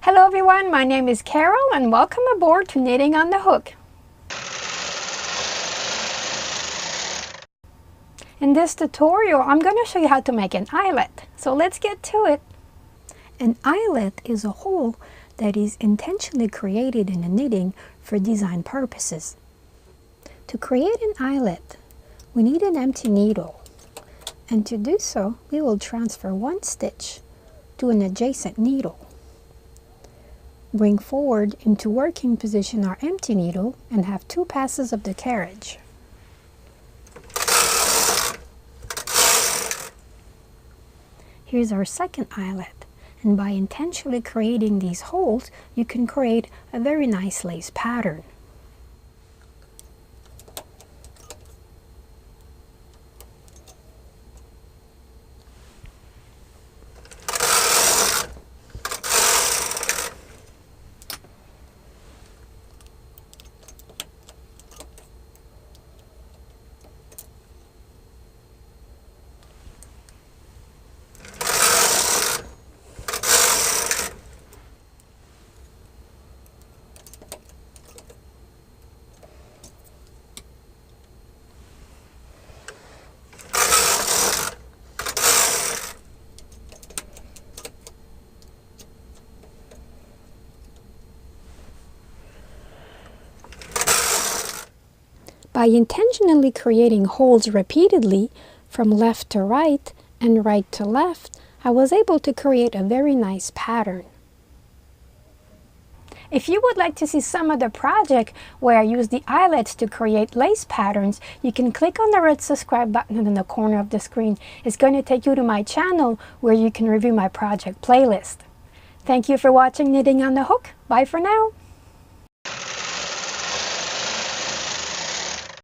Hello everyone, my name is Carol and welcome aboard to Knitting on the Hook. In this tutorial, I'm going to show you how to make an eyelet. So let's get to it. An eyelet is a hole that is intentionally created in the knitting for design purposes. To create an eyelet, we need an empty needle. And to do so, we will transfer one stitch to an adjacent needle. Bring forward into working position our empty needle and have two passes of the carriage. Here's our second eyelet, and by intentionally creating these holes, you can create a very nice lace pattern. By intentionally creating holes repeatedly from left to right and right to left, I was able to create a very nice pattern. If you would like to see some of the project where I use the eyelets to create lace patterns, you can click on the red subscribe button in the corner of the screen. It's going to take you to my channel where you can review my project playlist. Thank you for watching Knitting on the Hook. Bye for now.